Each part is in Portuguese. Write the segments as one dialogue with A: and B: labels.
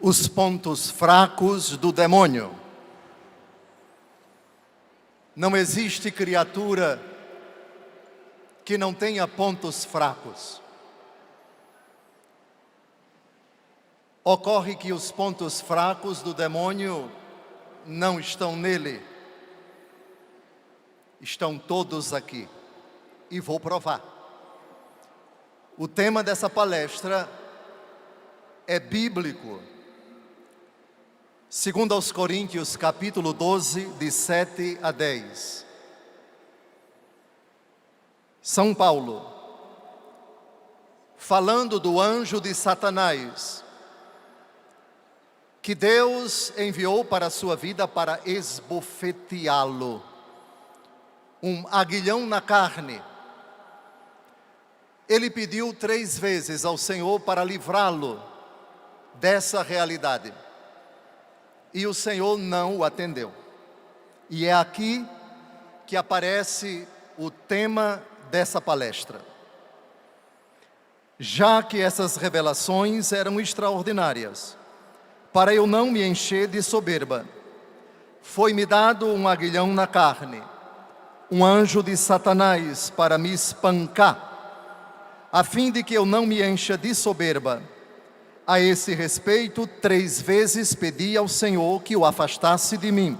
A: Os pontos fracos do demônio. Não existe criatura que não tenha pontos fracos. Ocorre que os pontos fracos do demônio não estão nele. Estão todos aqui. E vou provar. O tema dessa palestra é bíblico. Segundo aos Coríntios, capítulo 12, de 7 a 10. São Paulo, falando do anjo de Satanás, que Deus enviou para a sua vida para esbofeteá-lo. Um aguilhão na carne. Ele pediu 3 vezes ao Senhor para livrá-lo dessa realidade. E o Senhor não o atendeu. E é aqui que aparece o tema dessa palestra. Já que essas revelações eram extraordinárias, para eu não me encher de soberba, foi-me dado um aguilhão na carne, um anjo de Satanás para me espancar, a fim de que eu não me encha de soberba. A esse respeito, 3 vezes pedi ao Senhor que o afastasse de mim.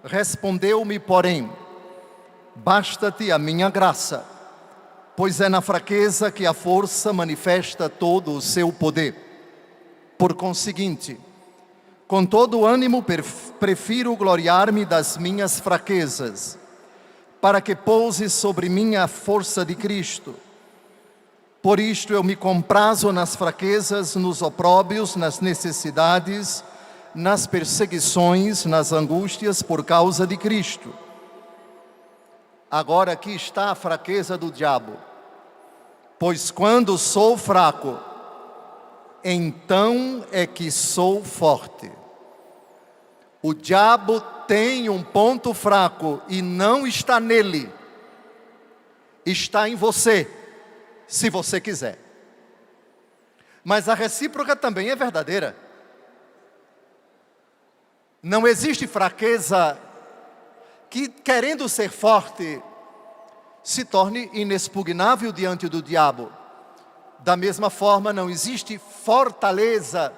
A: Respondeu-me, porém, basta-te a minha graça, pois é na fraqueza que a força manifesta todo o seu poder. Por conseguinte, com todo ânimo prefiro gloriar-me das minhas fraquezas, para que pouse sobre mim a força de Cristo. Por isto eu me comprazo nas fraquezas, nos opróbrios, nas necessidades, nas perseguições, nas angústias por causa de Cristo. Agora aqui está a fraqueza do diabo. Pois quando sou fraco, então é que sou forte. O diabo tem um ponto fraco e não está nele. Está em você. Se você quiser. Mas a recíproca também é verdadeira. Não existe fraqueza que, querendo ser forte, se torne inexpugnável diante do diabo. Da mesma forma, não existe fortaleza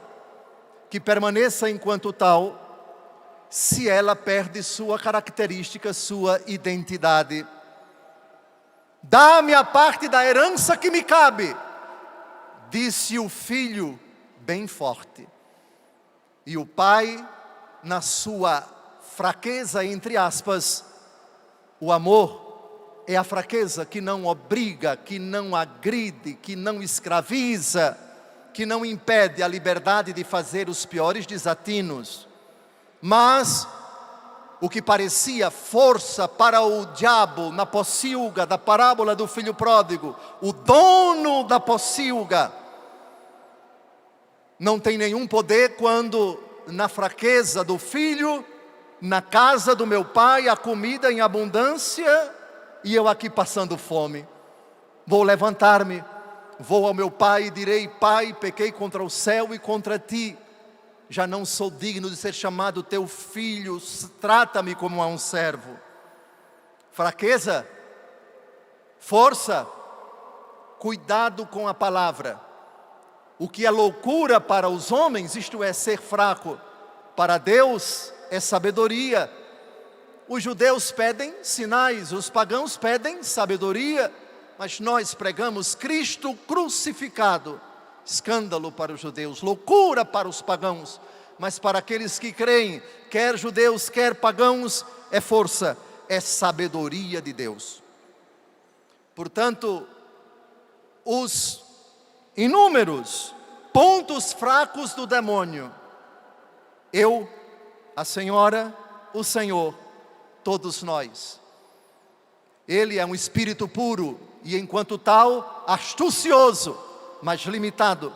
A: que permaneça enquanto tal, se ela perde sua característica, sua identidade. Dá-me a parte da herança que me cabe, disse o filho bem forte. E o pai, na sua fraqueza, entre aspas, o amor é a fraqueza que não obriga, que não agride, que não escraviza, que não impede a liberdade de fazer os piores desatinos. Mas o que parecia força para o diabo na pocilga da parábola do filho pródigo, o dono da pocilga, não tem nenhum poder quando na fraqueza do filho, na casa do meu pai, a comida em abundância, e eu aqui passando fome. Vou levantar-me, vou ao meu pai e direi: Pai, pequei contra o céu e contra ti. Já não sou digno de ser chamado teu filho, trata-me como a um servo. Fraqueza, força, cuidado com a palavra. O que é loucura para os homens, isto é, ser fraco, para Deus é sabedoria. Os judeus pedem sinais, os pagãos pedem sabedoria, mas nós pregamos Cristo crucificado. Escândalo para os judeus, loucura para os pagãos, mas para aqueles que creem, quer judeus, quer pagãos, é força, é sabedoria de Deus. Portanto, os inúmeros pontos fracos do demônio, eu, a senhora, o Senhor, todos nós. Ele é um espírito puro e, enquanto tal, astucioso, mas limitado.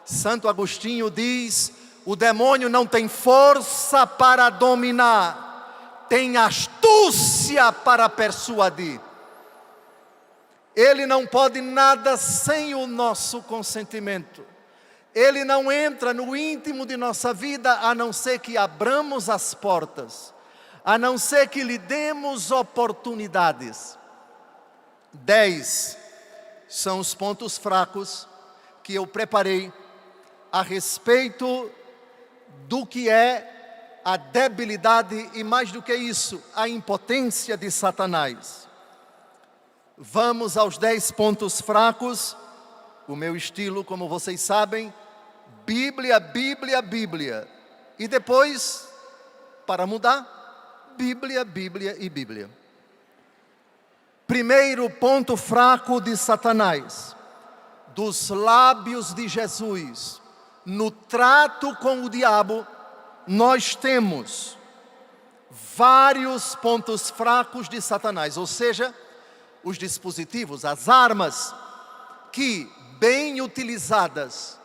A: Santo Agostinho diz: o demônio não tem força para dominar, tem astúcia para persuadir. Ele não pode nada sem o nosso consentimento. Ele não entra no íntimo de nossa vida a não ser que abramos as portas, a não ser que lhe demos oportunidades. 10 são os pontos fracos que eu preparei a respeito do que é a debilidade e, mais do que isso, a impotência de Satanás. Vamos aos 10 pontos fracos. O meu estilo, como vocês sabem, Bíblia, Bíblia, Bíblia. E depois, para mudar, Bíblia, Bíblia e Bíblia. Primeiro ponto fraco de Satanás, dos lábios de Jesus, no trato com o diabo, nós temos vários pontos fracos de Satanás, ou seja, os dispositivos, as armas, que, bem utilizadas,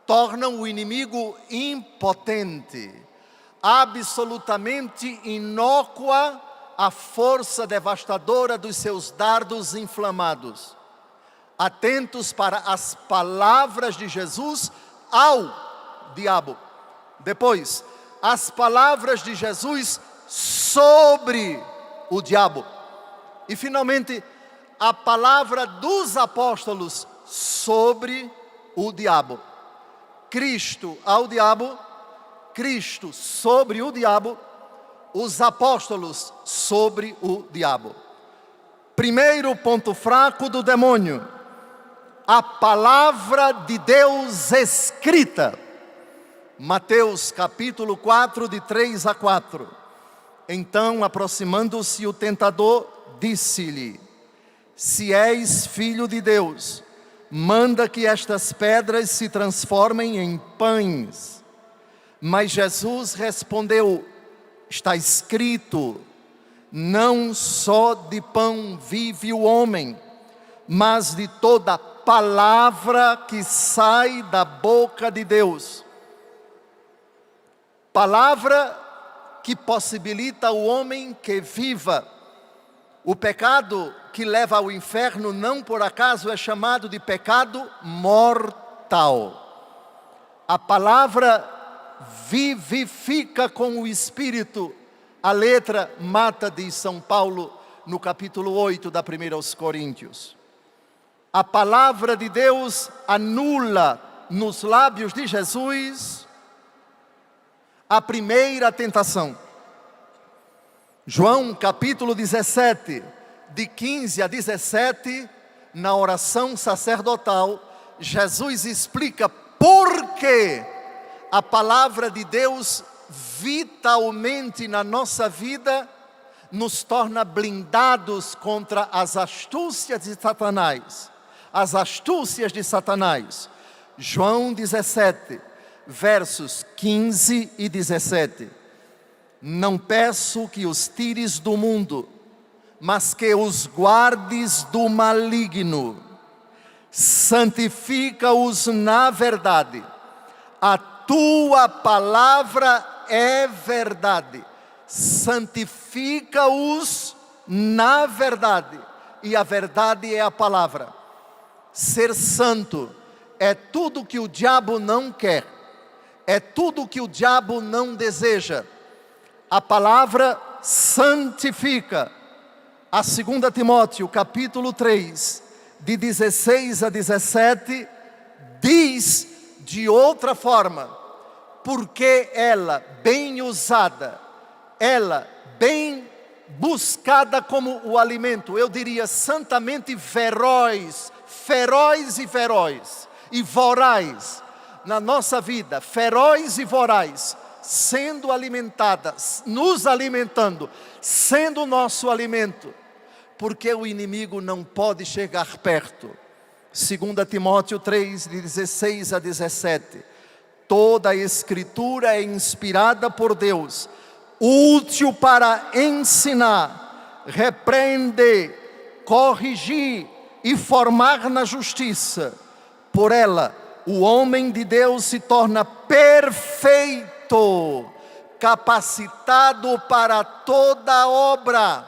A: tornam o inimigo impotente, absolutamente inócua à força devastadora dos seus dardos inflamados. Atentos para as palavras de Jesus ao diabo. Depois, as palavras de Jesus sobre o diabo. E finalmente, a palavra dos apóstolos sobre o diabo. Cristo ao diabo, Cristo sobre o diabo, os apóstolos sobre o diabo. Primeiro ponto fraco do demônio, a palavra de Deus escrita. Mateus capítulo 4, de 3 a 4. Então, aproximando-se o tentador, disse-lhe: se és filho de Deus, manda que estas pedras se transformem em pães. Mas Jesus respondeu: está escrito, não só de pão vive o homem, mas de toda palavra que sai da boca de Deus. Palavra que possibilita o homem que viva. O pecado que leva ao inferno, não por acaso é chamado de pecado mortal. A palavra vivifica com o Espírito. A letra mata, diz São Paulo no capítulo 8 da 1 aos Coríntios. A palavra de Deus anula nos lábios de Jesus a primeira tentação. João capítulo 17, de 15 a 17, na oração sacerdotal, Jesus explica por que a palavra de Deus vitalmente na nossa vida nos torna blindados contra as astúcias de Satanás. As astúcias de Satanás. João 17, versos 15 e 17. Não peço que os tires do mundo, mas que os guardes do maligno. Santifica-os na verdade. A tua palavra é verdade. Santifica-os na verdade. E a verdade é a palavra. Ser santo é tudo que o diabo não quer. É tudo que o diabo não deseja. A palavra santifica. A 2 Timóteo capítulo 3, de 16 a 17, diz de outra forma, porque ela bem usada, ela bem buscada como o alimento, eu diria santamente feroz e voraz na nossa vida, feroz e voraz, sendo alimentada, nos alimentando, sendo o nosso alimento, porque o inimigo não pode chegar perto. 2 Timóteo 3, de 16 a 17. Toda a Escritura é inspirada por Deus, útil para ensinar, repreender, corrigir e formar na justiça. Por ela, o homem de Deus se torna perfeito, capacitado para toda obra.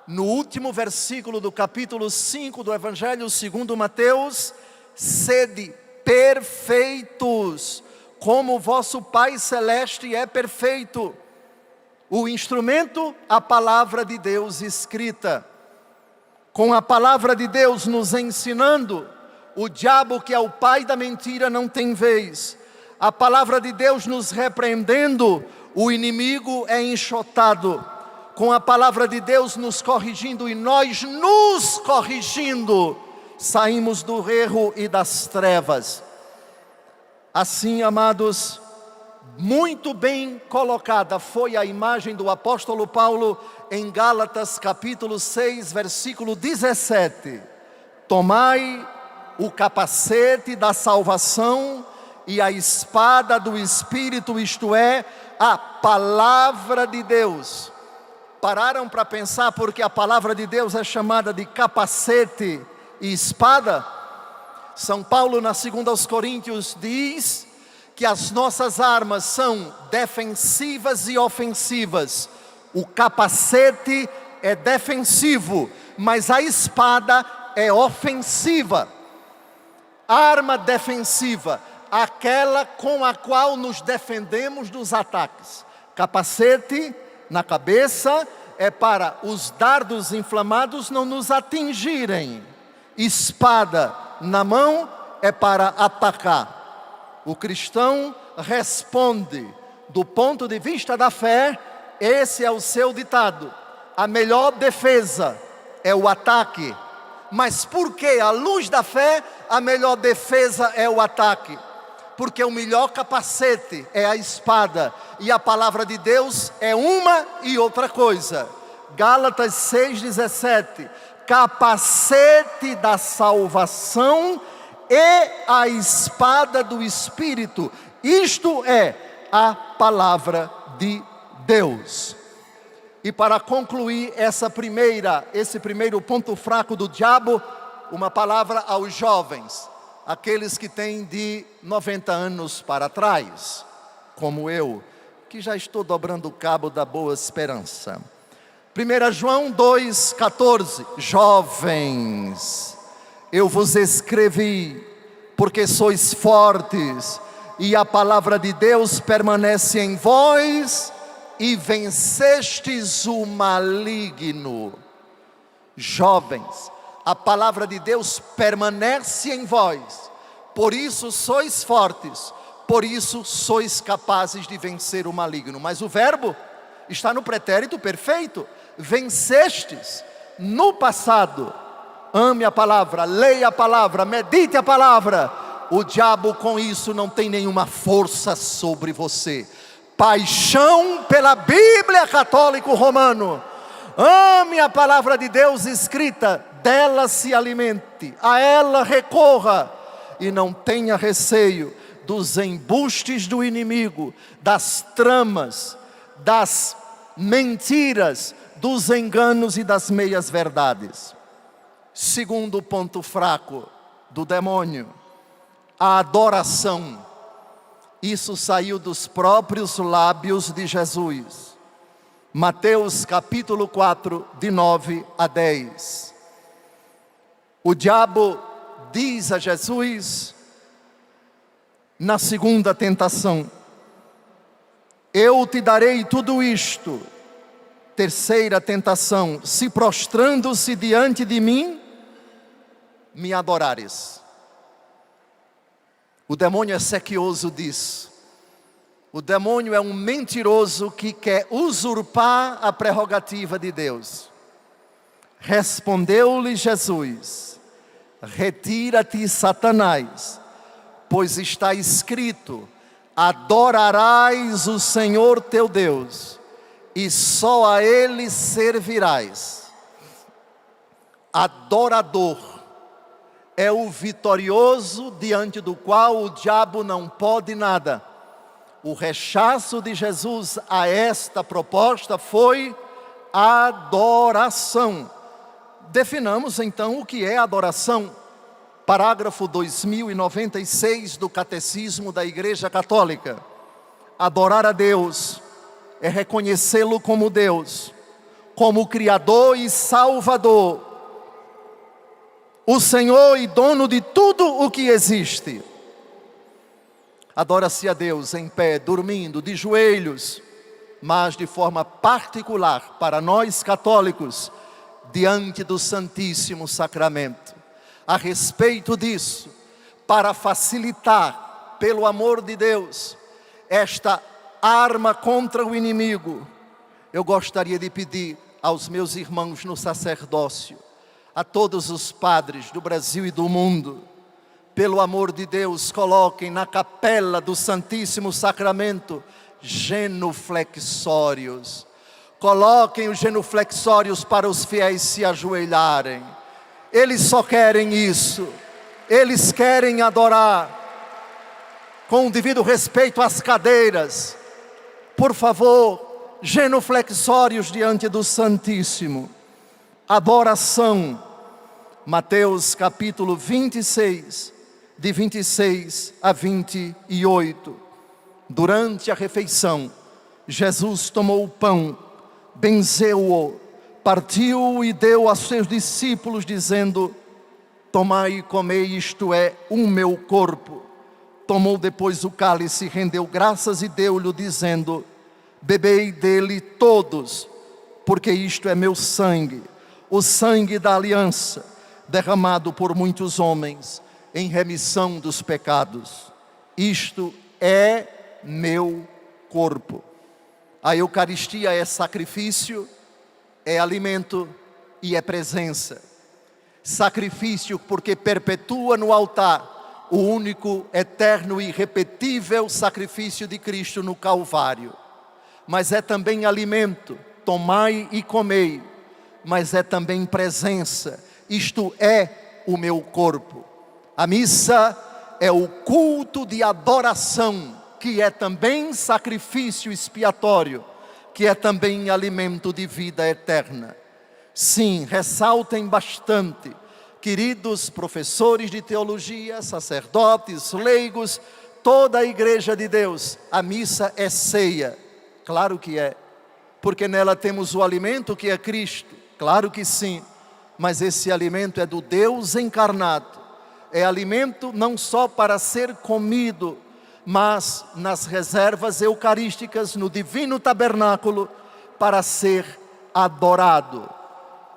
A: No último versículo do capítulo 5 do Evangelho segundo Mateus, sede perfeitos, como o vosso Pai Celeste é perfeito. O instrumento, a palavra de Deus escrita. Com a palavra de Deus nos ensinando, o diabo, que é o pai da mentira, não tem vez. A palavra de Deus nos repreendendo, o inimigo é enxotado. Com a palavra de Deus nos corrigindo e nós nos corrigindo, saímos do erro e das trevas. Assim, amados, muito bem colocada foi a imagem do apóstolo Paulo em Gálatas capítulo 6, versículo 17. Tomai o capacete da salvação e a espada do Espírito, isto é, a palavra de Deus. Pararam para pensar porque a palavra de Deus é chamada de capacete e espada? São Paulo, na 2 Coríntios, diz que as nossas armas são defensivas e ofensivas. O capacete é defensivo, mas a espada é ofensiva. Arma defensiva, aquela com a qual nos defendemos dos ataques. Capacete na cabeça é para os dardos inflamados não nos atingirem. Espada na mão é para atacar. O cristão responde do ponto de vista da fé. Esse é o seu ditado: a melhor defesa é o ataque. Mas por que, à luz da fé, a melhor defesa é o ataque? Porque o melhor capacete é a espada, e a palavra de Deus é uma e outra coisa. Gálatas 6,17: capacete da salvação e a espada do Espírito, isto é, a palavra de Deus. E para concluir esse primeiro ponto fraco do diabo, uma palavra aos jovens, aqueles que têm de 90 anos para trás, como eu, que já estou dobrando o cabo da boa esperança. 1 João 2,14: jovens, eu vos escrevi porque sois fortes, e a palavra de Deus permanece em vós, e vencestes o maligno. Jovens, a palavra de Deus permanece em vós, por isso sois fortes, por isso sois capazes de vencer o maligno. Mas o verbo está no pretérito perfeito: vencestes. No passado, ame a palavra, leia a palavra, medite a palavra. O diabo com isso não tem nenhuma força sobre você. Paixão pela Bíblia católico romano. Ame a palavra de Deus escrita, dela se alimente, a ela recorra, e não tenha receio dos embustes do inimigo, das tramas, das mentiras, dos enganos e das meias verdades. Segundo ponto fraco do demônio, a adoração. Isso saiu dos próprios lábios de Jesus. Mateus capítulo 4, de 9 a 10. O diabo diz a Jesus, na segunda tentação: eu te darei tudo isto. Terceira tentação: se prostrando-se diante de mim, me adorares. O demônio é sequioso disso. O demônio é um mentiroso que quer usurpar a prerrogativa de Deus. Respondeu-lhe Jesus: retira-te, Satanás, pois está escrito: adorarás o Senhor teu Deus, e só a Ele servirás. Adorador é o vitorioso diante do qual o diabo não pode nada. O rechaço de Jesus a esta proposta foi adoração. Definamos então o que é adoração. Parágrafo 2096 do Catecismo da Igreja Católica. Adorar a Deus é reconhecê-lo como Deus, como Criador e Salvador, o Senhor e dono de tudo o que existe. Adora-se a Deus em pé, dormindo, de joelhos, mas de forma particular para nós católicos, diante do Santíssimo Sacramento. A respeito disso, para facilitar, pelo amor de Deus, esta arma contra o inimigo, eu gostaria de pedir aos meus irmãos no sacerdócio, a todos os padres do Brasil e do mundo, pelo amor de Deus, coloquem na capela do Santíssimo Sacramento genuflexórios. Coloquem os genuflexórios para os fiéis se ajoelharem. Eles só querem isso. Eles querem adorar, com o devido respeito às cadeiras. Por favor, genuflexórios diante do Santíssimo. Adoração. Mateus capítulo 26, de 26 a 28. Durante a refeição, Jesus tomou o pão, benzeu-o, partiu e deu a seus discípulos, dizendo: tomai e comei, isto é o meu corpo. Tomou depois o cálice, rendeu graças e deu-lhe, dizendo: bebei dele todos, porque isto é meu sangue, o sangue da aliança, derramado por muitos homens, em remissão dos pecados. Isto é meu corpo. A Eucaristia é sacrifício, é alimento e é presença. Sacrifício porque perpetua no altar o único, eterno e irrepetível sacrifício de Cristo no Calvário. Mas é também alimento, tomai e comei, mas é também presença, isto é o meu corpo. A missa é o culto de adoração, que é também sacrifício expiatório, que é também alimento de vida eterna. Sim, ressaltem bastante, queridos professores de teologia, sacerdotes, leigos, toda a igreja de Deus, a missa é ceia. Claro que é, porque nela temos o alimento que é Cristo, claro que sim, mas esse alimento é do Deus encarnado, é alimento não só para ser comido, mas nas reservas eucarísticas, no divino tabernáculo, para ser adorado.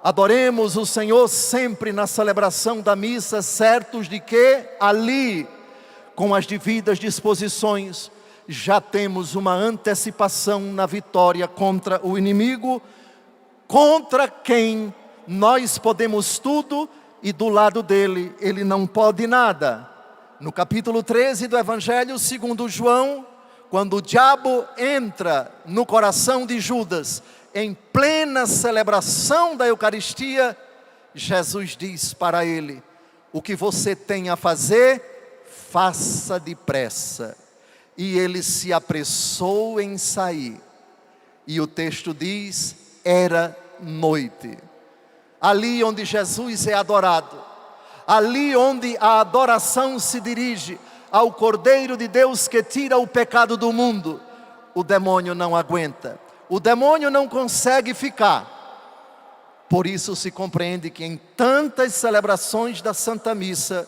A: Adoremos o Senhor sempre na celebração da missa, certos de que ali, com as devidas disposições, já temos uma antecipação na vitória contra o inimigo, contra quem nós podemos tudo e do lado dele ele não pode nada. No capítulo 13 do Evangelho segundo João, quando o diabo entra no coração de Judas, em plena celebração da Eucaristia, Jesus diz para ele: o que você tem a fazer, faça depressa. E ele se apressou em sair. E o texto diz: era noite. Ali onde Jesus é adorado, ali onde a adoração se dirige ao Cordeiro de Deus que tira o pecado do mundo, o demônio não aguenta, o demônio não consegue ficar. Por isso se compreende que em tantas celebrações da Santa Missa,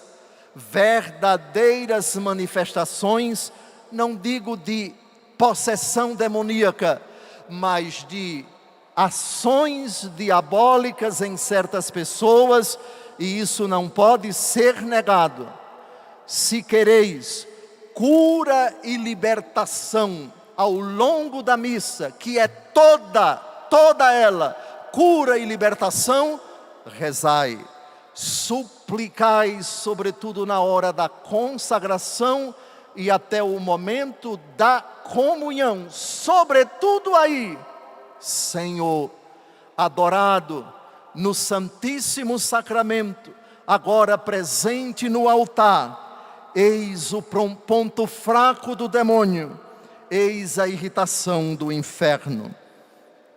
A: verdadeiras manifestações, não digo de possessão demoníaca, mas de ações diabólicas em certas pessoas, e isso não pode ser negado. Se quereis cura e libertação ao longo da missa, que é toda ela, cura e libertação, rezai, suplicai, sobretudo na hora da consagração e até o momento da comunhão, sobretudo aí, Senhor, adorado no Santíssimo Sacramento, agora presente no altar, eis o ponto fraco do demônio, eis a irritação do inferno.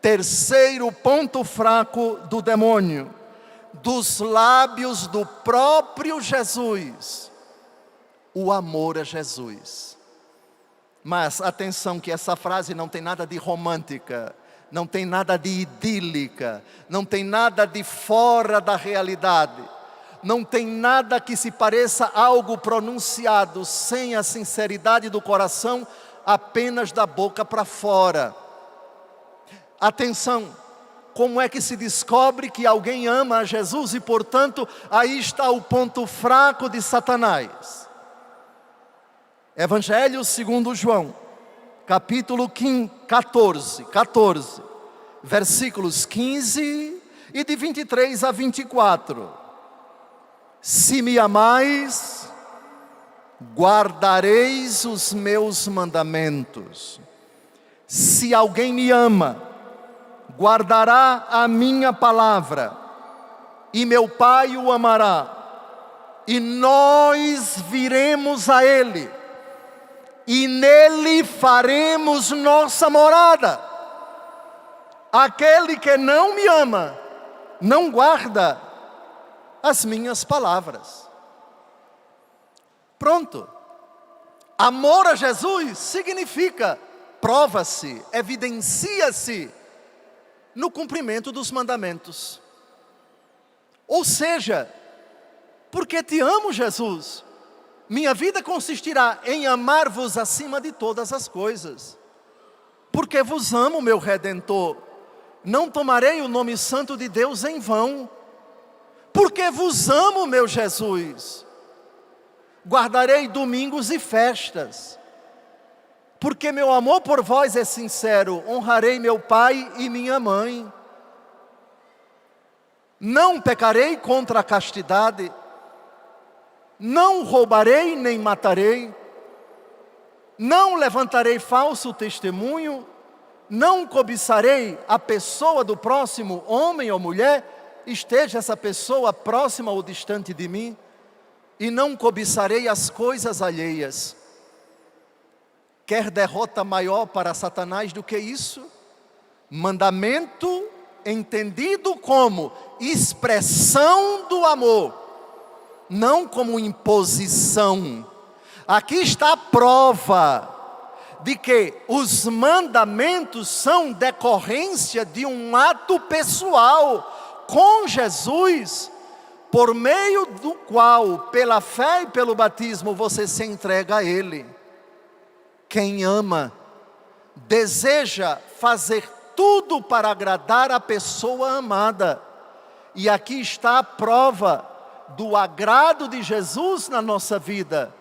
A: Terceiro ponto fraco do demônio, dos lábios do próprio Jesus, o amor a Jesus. Mas atenção que essa frase não tem nada de romântica, não tem nada de idílica, não tem nada de fora da realidade. não tem nada que se pareça a algo pronunciado sem a sinceridade do coração, apenas da boca para fora. Atenção, como é que se descobre que alguém ama a Jesus? E portanto, aí está o ponto fraco de Satanás. Evangelho segundo João, capítulo 14, versículos 15 e de 23 a 24. Se me amais, guardareis os meus mandamentos. Se alguém me ama, guardará a minha palavra, e meu Pai o amará, e nós viremos a Ele, e nele faremos nossa morada. Aquele que não me ama, não guarda as minhas palavras. Pronto. Amor a Jesus significa, prova-se, evidencia-se no cumprimento dos mandamentos. Ou seja, porque te amo, Jesus, minha vida consistirá em amar-vos acima de todas as coisas. Porque vos amo, meu Redentor, não tomarei o nome santo de Deus em vão. Porque vos amo, meu Jesus, guardarei domingos e festas. Porque meu amor por vós é sincero, honrarei meu pai e minha mãe. Não pecarei contra a castidade, não roubarei nem matarei, não levantarei falso testemunho, não cobiçarei a pessoa do próximo, homem ou mulher, esteja essa pessoa próxima ou distante de mim, e não cobiçarei as coisas alheias. Quer derrota maior para Satanás do que isso? Mandamento entendido como expressão do amor, não como imposição. Aqui está a prova de que os mandamentos são decorrência de um ato pessoal com Jesus, por meio do qual, pela fé e pelo batismo, você se entrega a Ele. Quem ama, deseja fazer tudo para agradar a pessoa amada. E aqui está a prova do agrado de Jesus na nossa vida,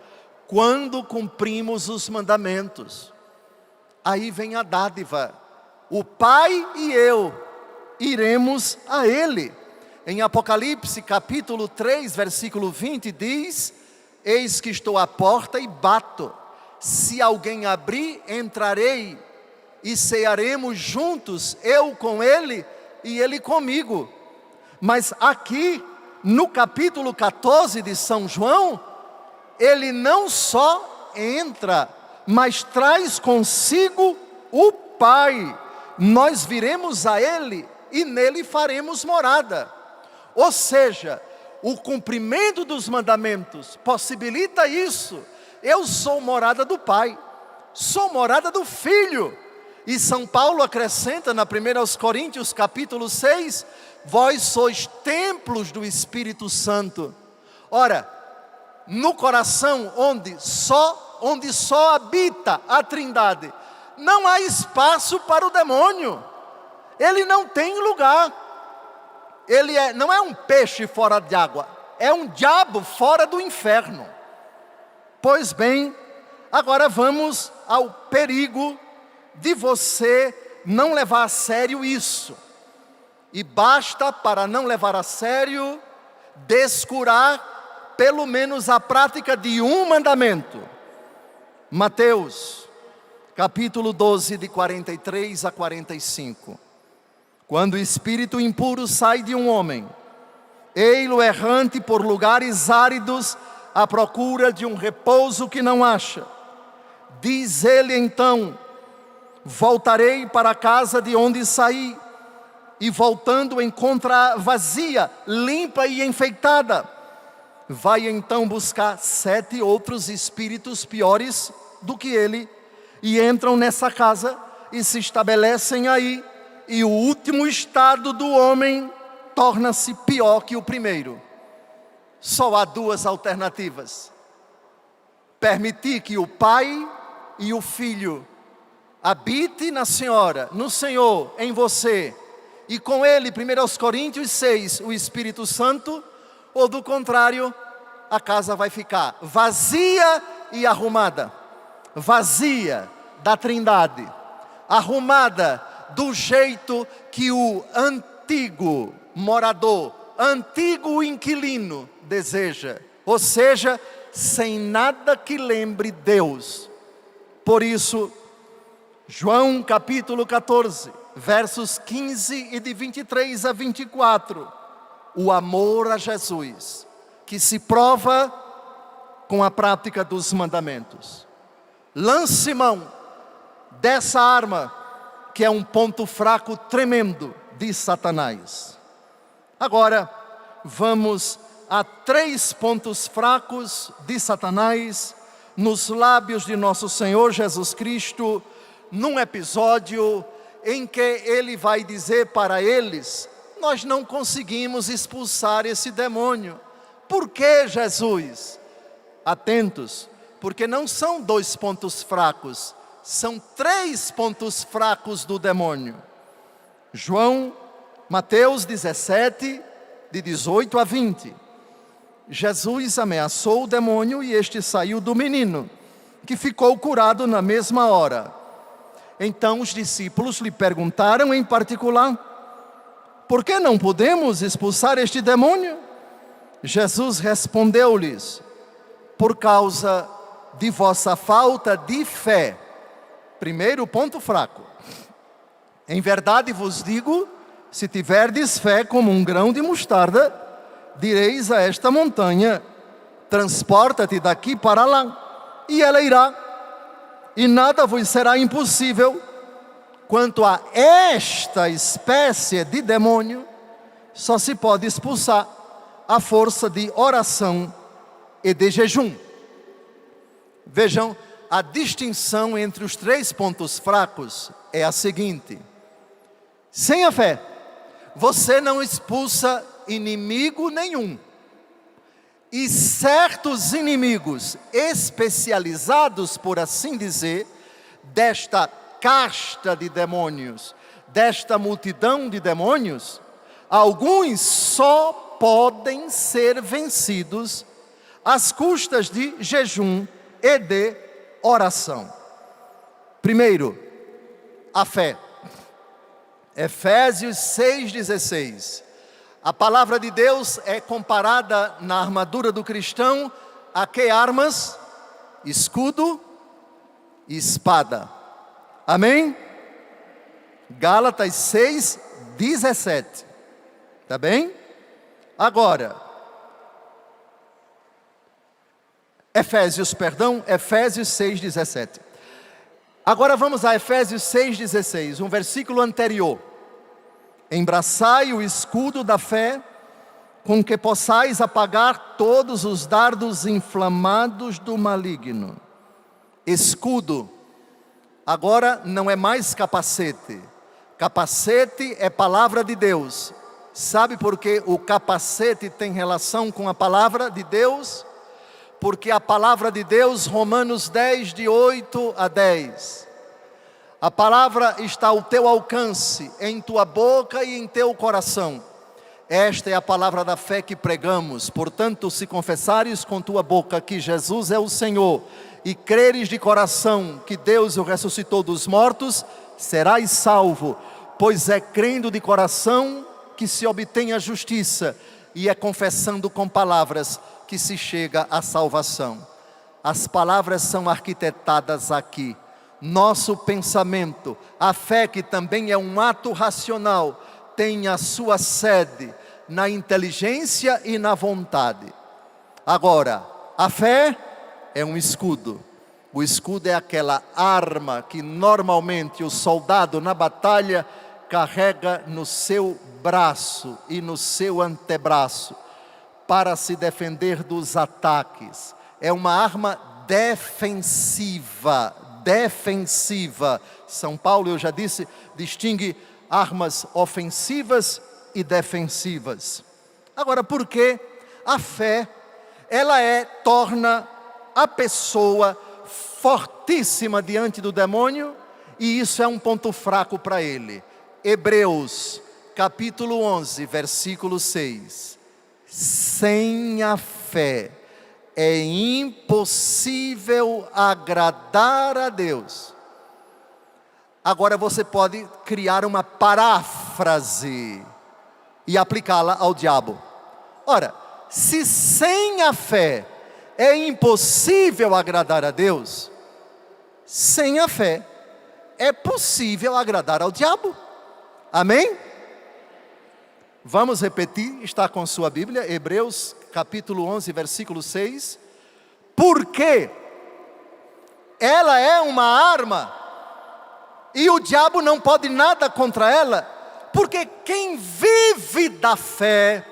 A: quando cumprimos os mandamentos. Aí vem a dádiva. O Pai e eu iremos a Ele. Em Apocalipse capítulo 3, versículo 20 diz: eis que estou à porta e bato. Se alguém abrir, entrarei e cearemos juntos, eu com ele e ele comigo. Mas aqui, no capítulo 14 de São João, ele não só entra, mas traz consigo o Pai. Nós viremos a Ele e nele faremos morada. Ou seja, o cumprimento dos mandamentos possibilita isso. Eu sou morada do Pai, sou morada do Filho. E São Paulo acrescenta na 1 Coríntios capítulo 6, vós sois templos do Espírito Santo. Ora, no coração onde só habita a Trindade, não há espaço para o demônio. Ele não tem lugar. Ele não é um peixe fora de água, é um diabo fora do inferno. Pois bem, agora vamos ao perigo de você não levar a sério isso. E basta, para não levar a sério, descurar pelo menos a prática de um mandamento. Mateus, capítulo 12, de 43 a 45. Quando o espírito impuro sai de um homem, ei-lo errante por lugares áridos, à procura de um repouso que não acha. Diz ele então: voltarei para a casa de onde saí. E voltando encontra vazia, limpa e enfeitada. Vai então buscar 7 outros espíritos piores do que ele, e entram nessa casa e se estabelecem aí. E o último estado do homem torna-se pior que o primeiro. só há duas alternativas: permitir que o Pai e o Filho habite na Senhora, no Senhor, em você, e com Ele, 1 Coríntios 6, o Espírito Santo, ou do contrário, a casa vai ficar vazia e arrumada. Vazia da Trindade, arrumada do jeito que o antigo morador, antigo inquilino deseja, ou seja, sem nada que lembre Deus. Por isso, João capítulo 14, versos 15 e de 23 a 24, o amor a Jesus, que se prova com a prática dos mandamentos. Lance mão dessa arma, que é um ponto fraco tremendo de Satanás. Agora, vamos a 3 pontos fracos de Satanás nos lábios de nosso Senhor Jesus Cristo, num episódio em que ele vai dizer para eles: nós não conseguimos expulsar esse demônio. Por que, Jesus? Atentos, porque não são 2 pontos fracos, são 3 pontos fracos do demônio. Mateus 17, de 18 a 20. Jesus ameaçou o demônio e este saiu do menino, que ficou curado na mesma hora. Então os discípulos lhe perguntaram em particular: por que não podemos expulsar este demônio? Jesus respondeu-lhes: por causa de vossa falta de fé. Primeiro ponto fraco. Em verdade vos digo, se tiverdes fé como um grão de mostarda, direis a esta montanha: transporta-te daqui para lá, e ela irá, e nada vos será impossível. Quanto a esta espécie de demônio, só se pode expulsar à força de oração e de jejum. Vejam, a distinção entre os 3 pontos fracos é a seguinte: sem a fé, você não expulsa inimigo nenhum. E certos inimigos especializados, por assim dizer, desta casta de demônios, desta multidão de demônios, alguns só podem ser vencidos às custas de jejum e de oração. Primeiro, a fé. Efésios 6,16. A palavra de Deus é comparada na armadura do cristão a que armas? Escudo e espada. Amém? Gálatas 6,17. Tá bem? Agora, Efésios 6,17. Agora vamos a Efésios 6,16, um versículo anterior. Embraçai o escudo da fé, com que possais apagar todos os dardos inflamados do maligno. Escudo, agora não é mais capacete. Capacete é palavra de Deus. Sabe por que o capacete tem relação com a palavra de Deus? Porque a palavra de Deus, Romanos 10, de 8 a 10. A palavra está ao teu alcance, em tua boca e em teu coração. Esta é a palavra da fé que pregamos. Portanto, se confessares com tua boca que Jesus é o Senhor, e creres de coração que Deus o ressuscitou dos mortos, serás salvo. Pois é crendo de coração que se obtém a justiça, e é confessando com palavras que se chega à salvação. As palavras são arquitetadas aqui. Nosso pensamento, a fé, que também é um ato racional, tem a sua sede na inteligência e na vontade. Agora, a fé é um escudo. O escudo é aquela arma que normalmente o soldado na batalha carrega no seu braço e no seu antebraço para se defender dos ataques. É uma arma defensiva. São Paulo, eu já disse, distingue armas ofensivas e defensivas. Agora, por que a fé, ela torna a pessoa fortíssima diante do demônio, e isso é um ponto fraco para ele. Hebreus, capítulo 11, versículo 6. Sem a fé é impossível agradar a Deus. Agora você pode criar uma paráfrase e aplicá-la ao diabo. Ora, se sem a fé é impossível agradar a Deus, sem a fé é possível agradar ao diabo. Amém? Vamos repetir, está com sua Bíblia, Hebreus capítulo 11, versículo 6. Porque ela é uma arma e o diabo não pode nada contra ela, porque quem vive da fé,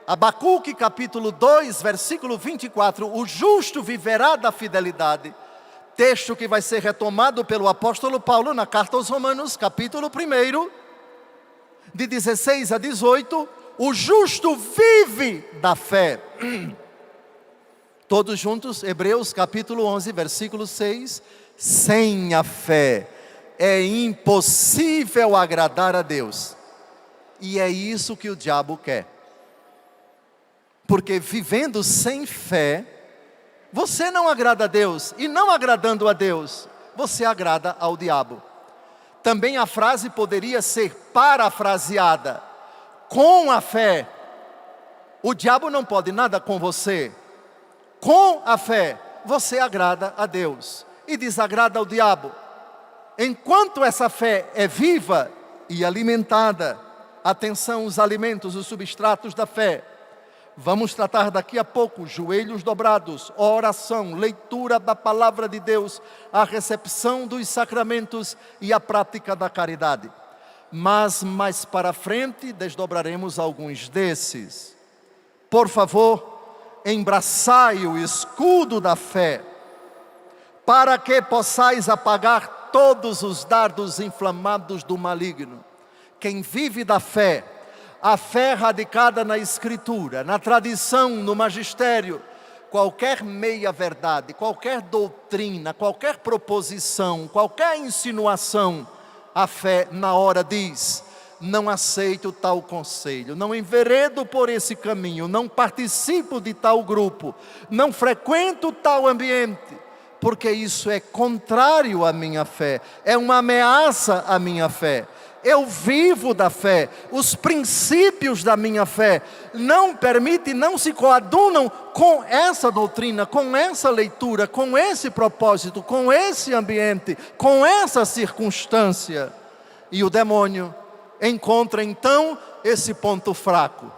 A: Abacuque capítulo 2, versículo 24, o justo viverá da fidelidade. Texto que vai ser retomado pelo apóstolo Paulo na carta aos Romanos, capítulo 1, de 16 a 18, o justo vive da fé. Todos juntos, Hebreus capítulo 11, versículo 6. Sem a fé é impossível agradar a Deus. E é isso que o diabo quer. Porque vivendo sem fé, você não agrada a Deus. E não agradando a Deus, você agrada ao diabo. Também a frase poderia ser parafraseada: com a fé, o diabo não pode nada com você. Com a fé, você agrada a Deus e desagrada ao diabo. Enquanto essa fé é viva e alimentada, atenção, os alimentos, os substratos da fé. Vamos tratar daqui a pouco joelhos dobrados, oração, leitura da palavra de Deus, a recepção dos sacramentos e a prática da caridade. Mas mais para frente desdobraremos alguns desses. Por favor, embraçai o escudo da fé, para que possais apagar todos os dardos inflamados do maligno. Quem vive da fé, a fé radicada na Escritura, na tradição, no magistério, qualquer meia-verdade, qualquer doutrina, qualquer proposição, qualquer insinuação, a fé na hora diz: não aceito tal conselho, não enveredo por esse caminho, não participo de tal grupo, não frequento tal ambiente, porque isso é contrário à minha fé, é uma ameaça à minha fé. Eu vivo da fé, os princípios da minha fé não permitem, não se coadunam com essa doutrina, com essa leitura, com esse propósito, com esse ambiente, com essa circunstância. E o demônio encontra então esse ponto fraco.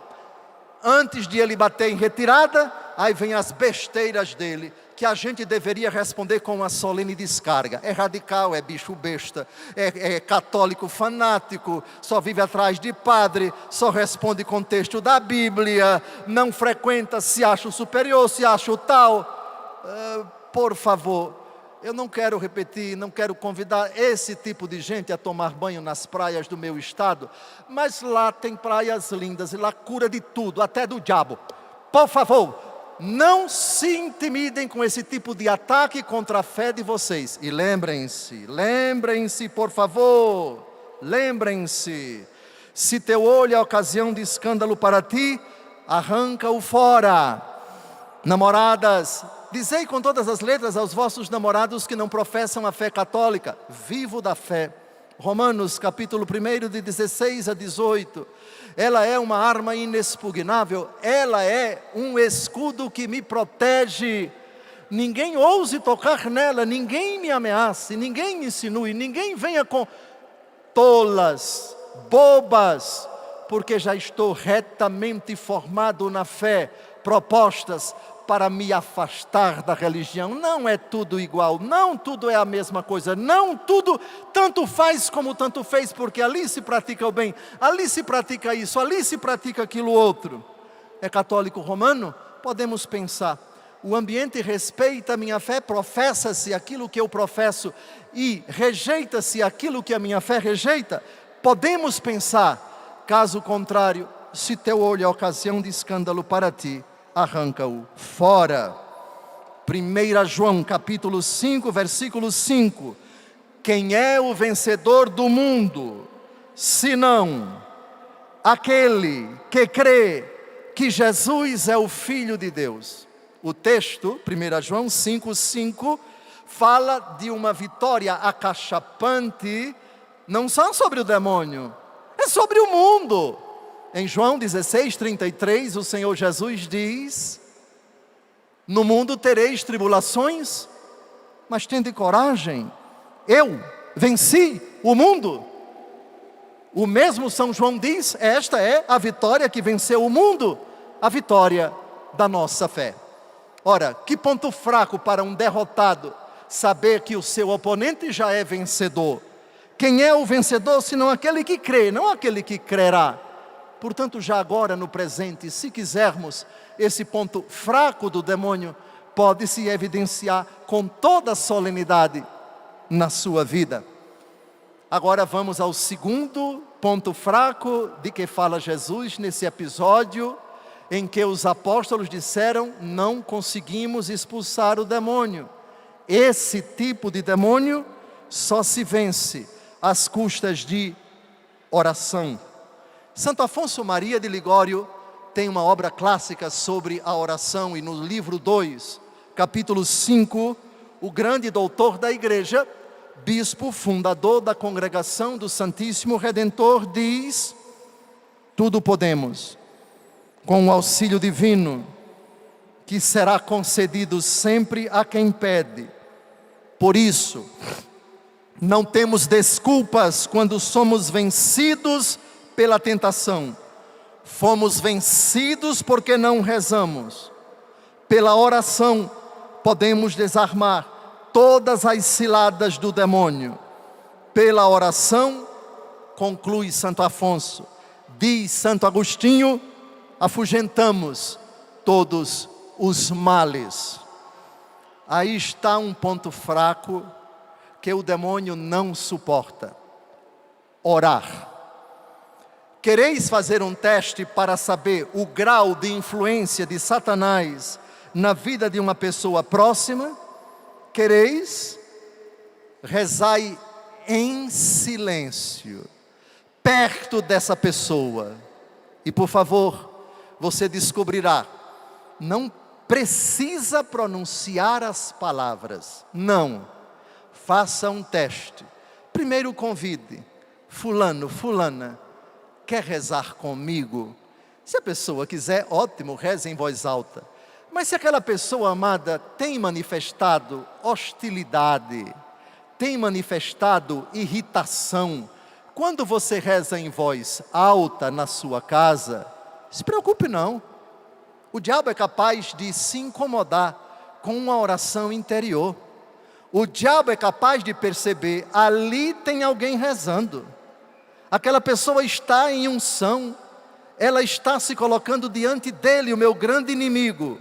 A: Antes de ele bater em retirada, aí vem as besteiras dele, que a gente deveria responder com uma solene descarga. É radical, é bicho besta, é católico fanático, só vive atrás de padre, só responde com texto da Bíblia, não frequenta, se acha o superior, se acha o tal. Por favor, eu não quero repetir, não quero convidar esse tipo de gente a tomar banho nas praias do meu estado, mas lá tem praias lindas e lá cura de tudo, até do diabo. Por favor, não se intimidem com esse tipo de ataque contra a fé de vocês. E lembrem-se, por favor, lembrem-se. Se teu olho é ocasião de escândalo para ti, arranca-o fora. Namoradas, dizei com todas as letras aos vossos namorados que não professam a fé católica: vivo da fé. Romanos capítulo 1, de 16 a 18. Ela é uma arma inexpugnável, ela é um escudo que me protege. Ninguém ouse tocar nela, ninguém me ameace, ninguém me insinue, ninguém venha com tolas, bobas, porque já estou retamente formado na fé, propostas para me afastar da religião. Não é tudo igual, não tudo é a mesma coisa, não tudo tanto faz como tanto fez, porque ali se pratica o bem, ali se pratica isso, ali se pratica aquilo outro. É católico romano? Podemos pensar. O ambiente respeita a minha fé, professa-se aquilo que eu professo e rejeita-se aquilo que a minha fé rejeita. Podemos pensar. Caso contrário, se teu olho é ocasião de escândalo para ti, arranca-o fora. 1 João capítulo 5, versículo 5. Quem é o vencedor do mundo, senão aquele que crê que Jesus é o Filho de Deus? O texto, 1 João 5,5, fala de uma vitória acachapante, não só sobre o demônio, é sobre o mundo. Em João 16:33, o Senhor Jesus diz: no mundo tereis tribulações, mas tende coragem, eu venci o mundo. O mesmo São João diz: esta é a vitória que venceu o mundo, a vitória da nossa fé. Ora, que ponto fraco para um derrotado saber que o seu oponente já é vencedor. Quem é o vencedor senão aquele que crê, não aquele que crerá. Portanto, já agora no presente, se quisermos, esse ponto fraco do demônio pode se evidenciar com toda a solenidade na sua vida. Agora vamos ao segundo ponto fraco de que fala Jesus nesse episódio, em que os apóstolos disseram: não conseguimos expulsar o demônio. Esse tipo de demônio só se vence às custas de oração. Santo Afonso Maria de Ligório tem uma obra clássica sobre a oração, e no livro 2, capítulo 5, o grande doutor da igreja, bispo fundador da congregação do Santíssimo Redentor, diz: tudo podemos, com o auxílio divino, que será concedido sempre a quem pede. Por isso, não temos desculpas quando somos vencidos pela tentação. Fomos vencidos porque não rezamos. Pela oração, podemos desarmar todas as ciladas do demônio. Pela oração, conclui Santo Afonso, diz Santo Agostinho, afugentamos todos os males. Aí está um ponto fraco que o demônio não suporta: orar. Quereis fazer um teste para saber o grau de influência de Satanás na vida de uma pessoa próxima? Quereis? Rezai em silêncio, perto dessa pessoa. E por favor, você descobrirá, não precisa pronunciar as palavras. Não. Faça um teste. Primeiro convide: fulano, fulana, quer rezar comigo? Se a pessoa quiser, ótimo, reze em voz alta. Mas se aquela pessoa amada tem manifestado hostilidade, tem manifestado irritação, quando você reza em voz alta na sua casa, se preocupe não. O diabo é capaz de se incomodar com uma oração interior. O diabo é capaz de perceber: ali tem alguém rezando. Aquela pessoa está em unção. Ela está se colocando diante dele, o meu grande inimigo.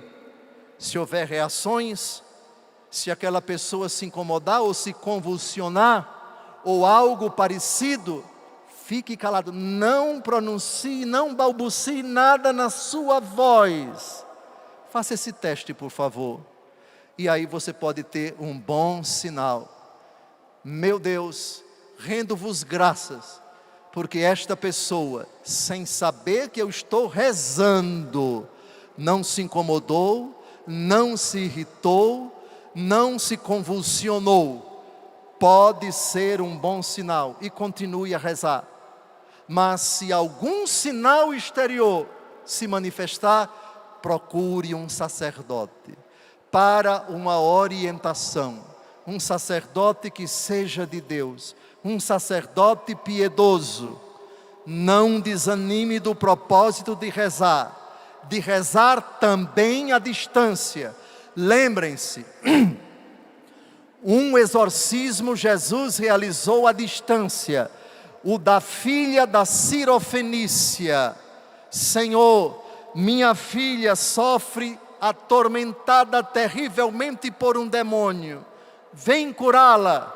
A: Se houver reações, se aquela pessoa se incomodar ou se convulsionar, ou algo parecido, fique calado. Não pronuncie, não balbucie nada na sua voz. Faça esse teste, por favor. E aí você pode ter um bom sinal. Meu Deus, rendo-vos graças, porque esta pessoa, sem saber que eu estou rezando, não se incomodou, não se irritou, não se convulsionou. Pode ser um bom sinal, e continue a rezar. Mas se algum sinal exterior se manifestar, procure um sacerdote para uma orientação. Um sacerdote que seja de Deus, um sacerdote piedoso. Não desanime do propósito de rezar também à distância. Lembrem-se, um exorcismo Jesus realizou à distância, o da filha da Sirofenícia. Senhor, minha filha sofre atormentada terrivelmente por um demônio, vem curá-la.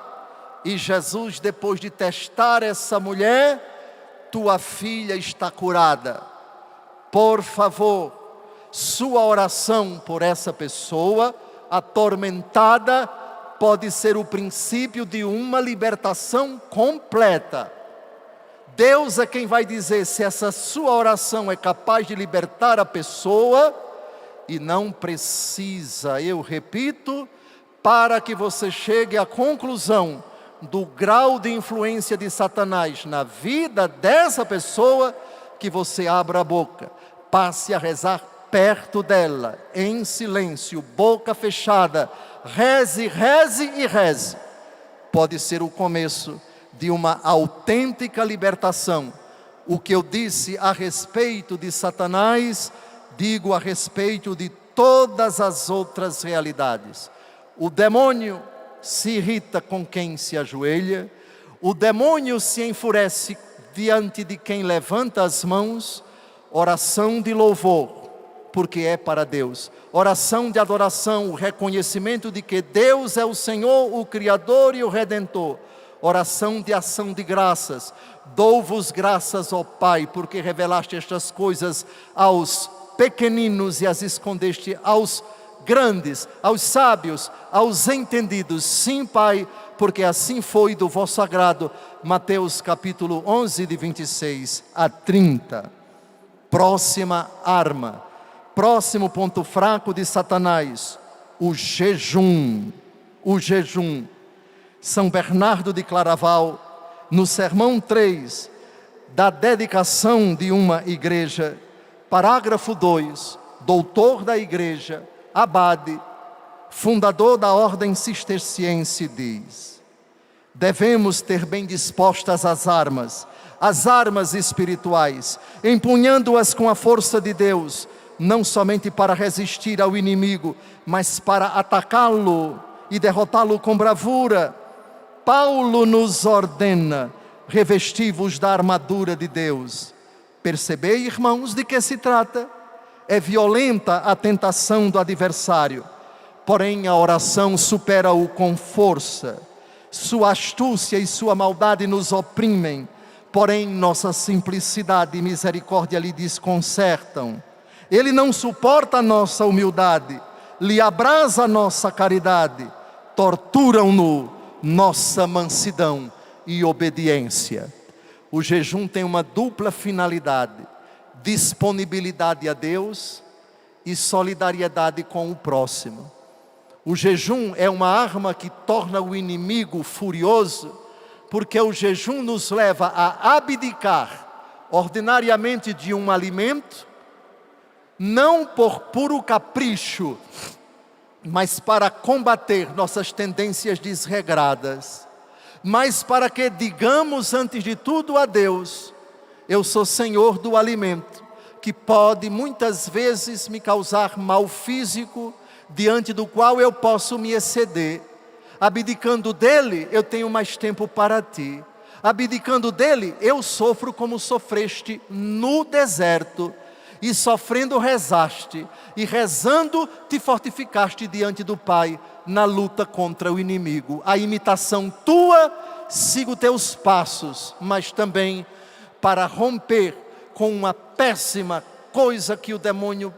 A: E Jesus, depois de testar essa mulher: tua filha está curada. Por favor, sua oração por essa pessoa atormentada pode ser o princípio de uma libertação completa. Deus é quem vai dizer se essa sua oração é capaz de libertar a pessoa, e não precisa, eu repito, para que você chegue à conclusão do grau de influência de Satanás na vida dessa pessoa, que você abra a boca, passe a rezar perto dela, em silêncio, boca fechada, reze, reze e reze. Pode ser o começo de uma autêntica libertação. O que eu disse a respeito de Satanás, digo a respeito de todas as outras realidades. O demônio se irrita com quem se ajoelha, o demônio se enfurece diante de quem levanta as mãos. Oração de louvor, porque é para Deus. Oração de adoração, o reconhecimento de que Deus é o Senhor, o Criador e o Redentor. Oração de ação de graças. Dou-vos graças, ó Pai, porque revelaste estas coisas aos pequeninos e as escondeste aos grandes, aos sábios, aos entendidos. Sim, Pai, porque assim foi do vosso agrado. Mateus capítulo 11, de 26 a 30. Próxima arma, próximo ponto fraco de Satanás, o jejum. O jejum. São Bernardo de Claraval, no sermão 3, da dedicação de uma igreja, parágrafo 2, doutor da igreja, abade, fundador da ordem cisterciense, diz: devemos ter bem dispostas as armas espirituais, empunhando-as com a força de Deus, não somente para resistir ao inimigo, mas para atacá-lo e derrotá-lo com bravura. Paulo nos ordena: revesti-vos da armadura de Deus. Percebei, irmãos, de que se trata? É violenta a tentação do adversário, porém a oração supera-o com força. Sua astúcia e sua maldade nos oprimem, porém nossa simplicidade e misericórdia lhe desconcertam. Ele não suporta a nossa humildade, lhe abrasa a nossa caridade, torturam-no nossa mansidão e obediência. O jejum tem uma dupla finalidade: disponibilidade a Deus e solidariedade com o próximo. O jejum é uma arma que torna o inimigo furioso, porque o jejum nos leva a abdicar ordinariamente de um alimento, não por puro capricho, mas para combater nossas tendências desregradas, mas para que digamos antes de tudo a Deus: eu sou senhor do alimento, que pode muitas vezes me causar mal físico, diante do qual eu posso me exceder. Abdicando dele, eu tenho mais tempo para ti. Abdicando dele, eu sofro como sofreste no deserto. E sofrendo rezaste, e rezando te fortificaste diante do Pai, na luta contra o inimigo. A imitação tua, sigo teus passos, mas também para romper com uma péssima coisa que o demônio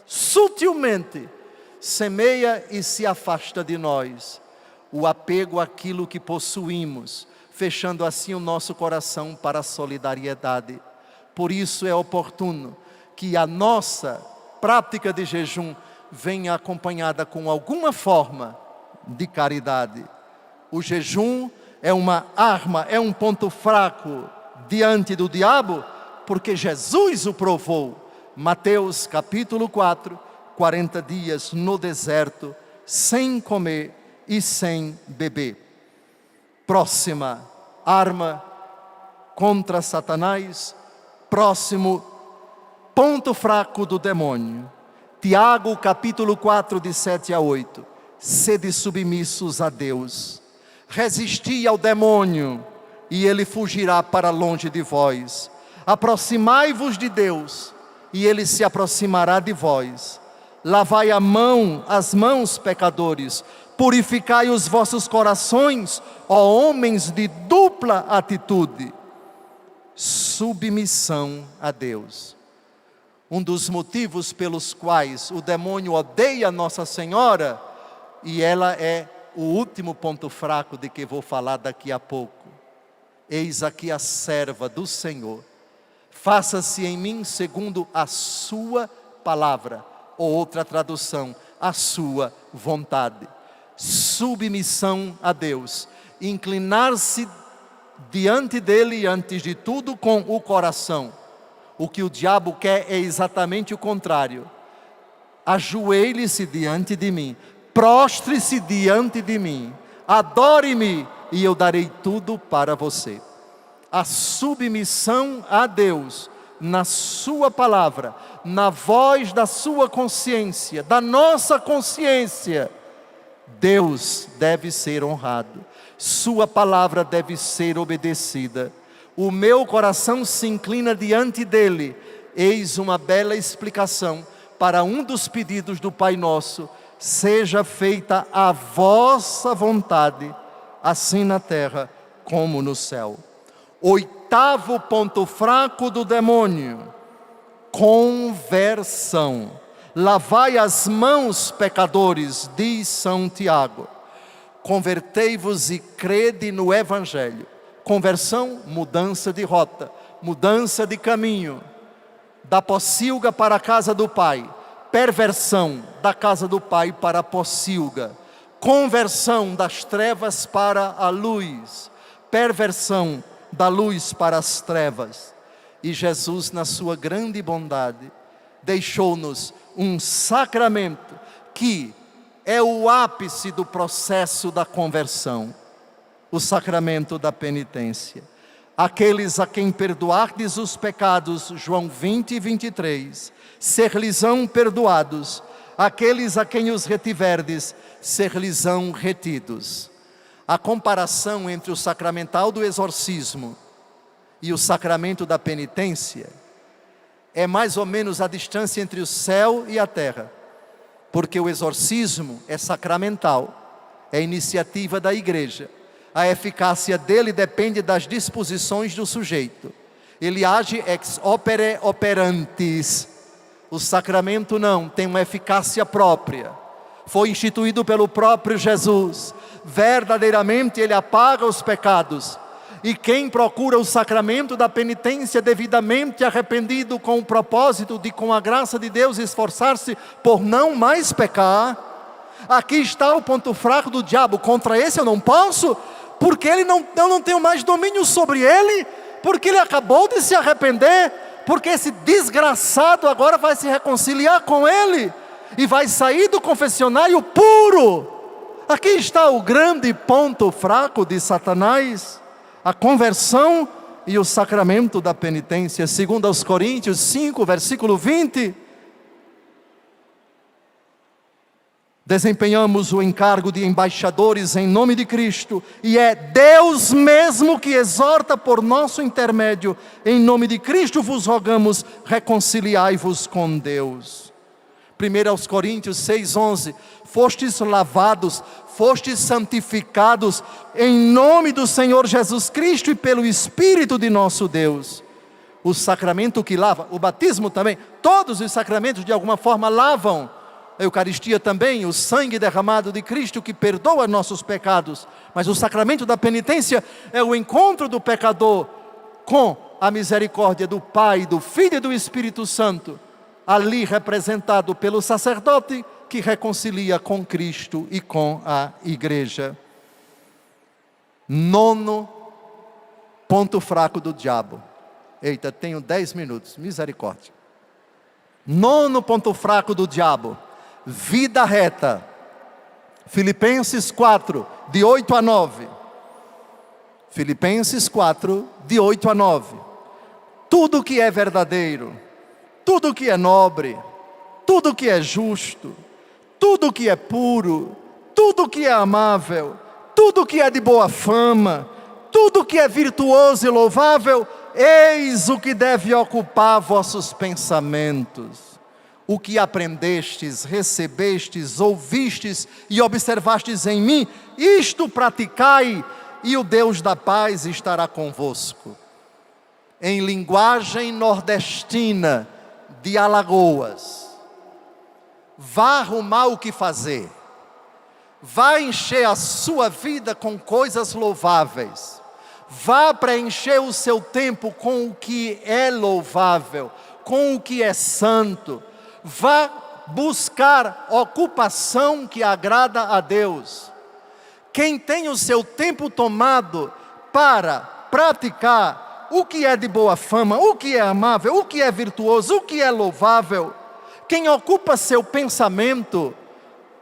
A: sutilmente semeia e se afasta de nós: o apego àquilo que possuímos, fechando assim o nosso coração para a solidariedade. Por isso é oportuno que a nossa prática de jejum venha acompanhada com alguma forma de caridade. O jejum é uma arma, é um ponto fraco diante do diabo, porque Jesus o provou. Mateus capítulo 4, 40 dias no deserto, sem comer e sem beber. Próxima arma contra Satanás, próximo ponto fraco do demônio. Tiago capítulo 4, de 7 a 8. Sede submissos a Deus, resisti ao demônio, e ele fugirá para longe de vós. Aproximai-vos de Deus, e ele se aproximará de vós. Lavai as mãos, pecadores, purificai os vossos corações, ó homens de dupla atitude. Submissão a Deus. Um dos motivos pelos quais o demônio odeia Nossa Senhora, e ela é o último ponto fraco de que vou falar daqui a pouco. Eis aqui a serva do Senhor, faça-se em mim segundo a sua palavra, ou outra tradução, a sua vontade. Submissão a Deus, inclinar-se diante dele, antes de tudo, com o coração. O que o diabo quer é exatamente o contrário. Ajoelhe-se diante de mim, prostre-se diante de mim, adore-me e eu darei tudo para você. A submissão a Deus, na sua palavra, na voz da sua consciência, da nossa consciência, Deus deve ser honrado, sua palavra deve ser obedecida. O meu coração se inclina diante dele. Eis uma bela explicação para um dos pedidos do Pai Nosso: seja feita a vossa vontade, assim na terra como no céu. Oitavo ponto fraco do demônio: conversão. Lavai as mãos, pecadores, diz São Tiago. Convertei-vos e crede no Evangelho. Conversão, mudança de rota, mudança de caminho. Da pocilga para a casa do Pai. Perversão, da casa do Pai para a pocilga. Conversão, das trevas para a luz. Perversão, da luz para as trevas. E Jesus, na sua grande bondade, deixou-nos um sacramento que é o ápice do processo da conversão, o sacramento da penitência. Aqueles a quem perdoardes os pecados, João 20 e 23, ser-lhes-ão perdoados. Aqueles a quem os retiverdes, ser-lhes-ão retidos. A comparação entre o sacramental do exorcismo e o sacramento da penitência é mais ou menos a distância entre o céu e a terra. Porque o exorcismo é sacramental, é iniciativa da igreja. A eficácia dele depende das disposições do sujeito. Ele age ex opere operantis. O sacramento não, tem uma eficácia própria. Foi instituído pelo próprio Jesus. Verdadeiramente ele apaga os pecados. E quem procura o sacramento da penitência devidamente arrependido, com o propósito de, com a graça de Deus, esforçar-se por não mais pecar, aqui está o ponto fraco do diabo. Contra esse eu não posso, porque eu não tenho mais domínio sobre ele, porque ele acabou de se arrepender, porque esse desgraçado agora vai se reconciliar com ele, e vai sair do confessionário puro. Aqui está o grande ponto fraco de Satanás: a conversão e o sacramento da penitência. Segundo aos Coríntios 5, versículo 20. Desempenhamos o encargo de embaixadores em nome de Cristo, e é Deus mesmo que exorta por nosso intermédio. Em nome de Cristo vos rogamos, reconciliai-vos com Deus. 1 aos Coríntios 6, 11. Fostes lavados, fostes santificados em nome do Senhor Jesus Cristo e pelo Espírito de nosso Deus. O sacramento que lava, o batismo também, todos os sacramentos de alguma forma lavam. A Eucaristia também, o sangue derramado de Cristo que perdoa nossos pecados. Mas o sacramento da penitência é o encontro do pecador com a misericórdia do Pai, do Filho e do Espírito Santo, ali representado pelo sacerdote que reconcilia com Cristo e com a igreja. Nono ponto fraco do diabo. Eita, tenho 10 minutos, misericórdia. Nono ponto fraco do diabo: vida reta. Filipenses 4, de 8 a 9. Filipenses 4, de 8 a 9. Tudo que é verdadeiro, tudo que é nobre, tudo que é justo, tudo que é puro, tudo que é amável, tudo que é de boa fama, tudo que é virtuoso e louvável, eis o que deve ocupar vossos pensamentos. O que aprendestes, recebestes, ouvistes e observastes em mim, isto praticai, e o Deus da paz estará convosco. Em linguagem nordestina, de Alagoas. Vá arrumar o que fazer. Vá encher a sua vida com coisas louváveis. Vá preencher o seu tempo com o que é louvável, com o que é santo. Vá buscar ocupação que agrada a Deus. Quem tem o seu tempo tomado para praticar o que é de boa fama, o que é amável, o que é virtuoso, o que é louvável, quem ocupa seu pensamento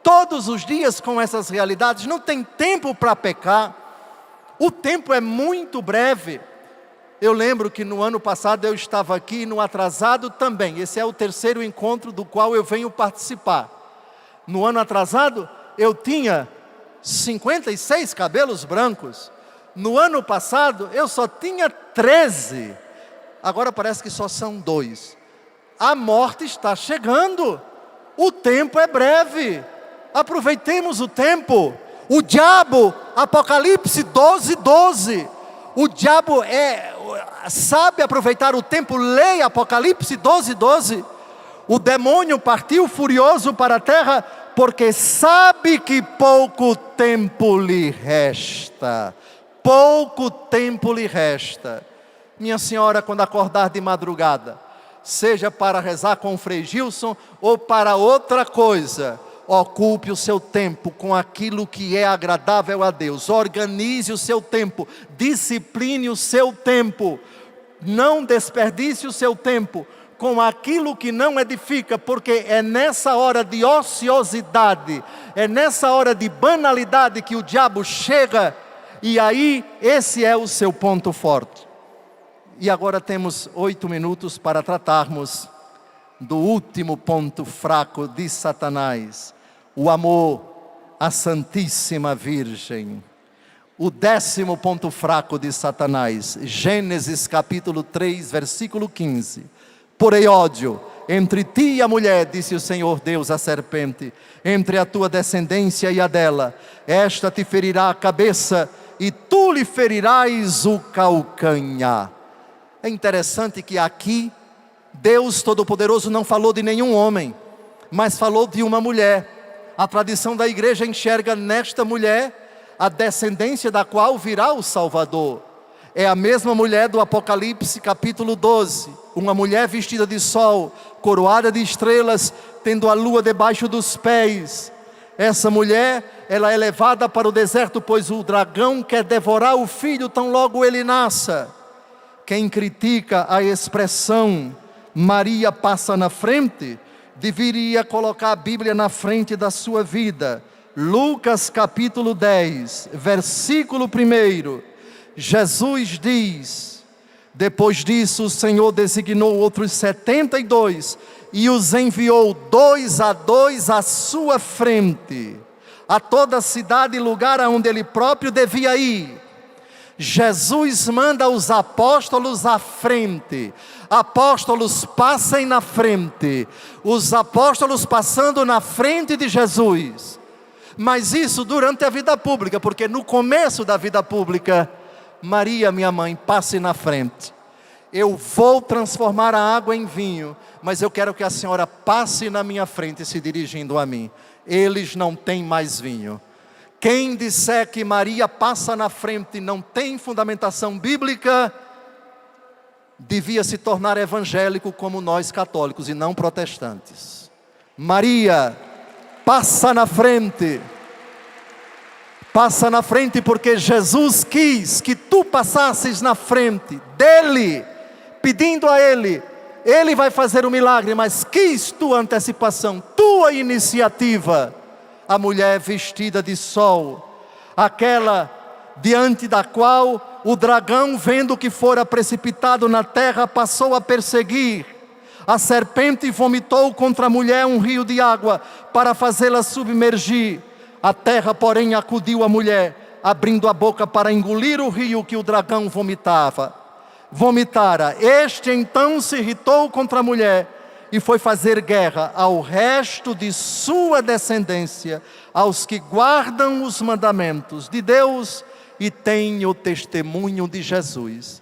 A: todos os dias com essas realidades, não tem tempo para pecar. O tempo é muito breve. Eu lembro que no ano passado eu estava aqui no atrasado também. Esse é o terceiro encontro do qual eu venho participar. No ano atrasado eu tinha 56 cabelos brancos. No ano passado eu só tinha 13. Agora parece que só são 2. A morte está chegando. O tempo é breve. Aproveitemos o tempo. O diabo, Apocalipse 12:12. O diabo sabe aproveitar o tempo. Leia Apocalipse 12:12. O demônio partiu furioso para a terra, porque sabe que pouco tempo lhe resta. Pouco tempo lhe resta. Minha senhora, quando acordar de madrugada, seja para rezar com o Frei Gilson ou para outra coisa, ocupe o seu tempo com aquilo que é agradável a Deus. Organize o seu tempo, discipline o seu tempo. Não desperdice o seu tempo com aquilo que não edifica, porque é nessa hora de ociosidade, é nessa hora de banalidade que o diabo chega, e aí esse é o seu ponto forte. E agora temos 8 minutos para tratarmos do último ponto fraco de Satanás: o amor à Santíssima Virgem. O 10º ponto fraco de Satanás, Gênesis capítulo 3, versículo 15. Porém ódio entre ti e a mulher, disse o Senhor Deus à serpente, entre a tua descendência e a dela. Esta te ferirá a cabeça e tu lhe ferirás o calcanhar. É interessante que aqui Deus Todo-Poderoso não falou de nenhum homem, mas falou de uma mulher. A tradição da igreja enxerga nesta mulher a descendência da qual virá o Salvador. É a mesma mulher do Apocalipse capítulo 12, uma mulher vestida de sol, coroada de estrelas, tendo a lua debaixo dos pés. Essa mulher, ela é levada para o deserto, pois o dragão quer devorar o filho tão logo ele nasça. Quem critica a expressão Maria passa na frente, deveria colocar a Bíblia na frente da sua vida. Lucas capítulo 10, versículo 1. Jesus diz: depois disso o Senhor designou outros 72 e os enviou 2 a 2 à sua frente, a toda cidade e lugar aonde ele próprio devia ir. Jesus manda os apóstolos à frente. Apóstolos passem na frente. Os apóstolos passando na frente de Jesus. Mas isso durante a vida pública, porque no começo da vida pública, Maria, minha mãe, passe na frente. Eu vou transformar a água em vinho, mas eu quero que a senhora passe na minha frente se dirigindo a mim. Eles não têm mais vinho. Quem disser que Maria passa na frente e não tem fundamentação bíblica, devia se tornar evangélico como nós católicos e não protestantes. Maria passa na frente. Passa na frente porque Jesus quis que tu passasses na frente dele, pedindo a ele. Ele vai fazer o milagre, mas quis tua antecipação, tua iniciativa. A mulher vestida de sol, aquela diante da qual o dragão, vendo que fora precipitado na terra, passou a perseguir. A serpente vomitou contra a mulher um rio de água para fazê-la submergir. A terra, porém, acudiu à mulher, abrindo a boca para engolir o rio que o dragão vomitara. Este então se irritou contra a mulher e foi fazer guerra ao resto de sua descendência, aos que guardam os mandamentos de Deus e têm o testemunho de Jesus.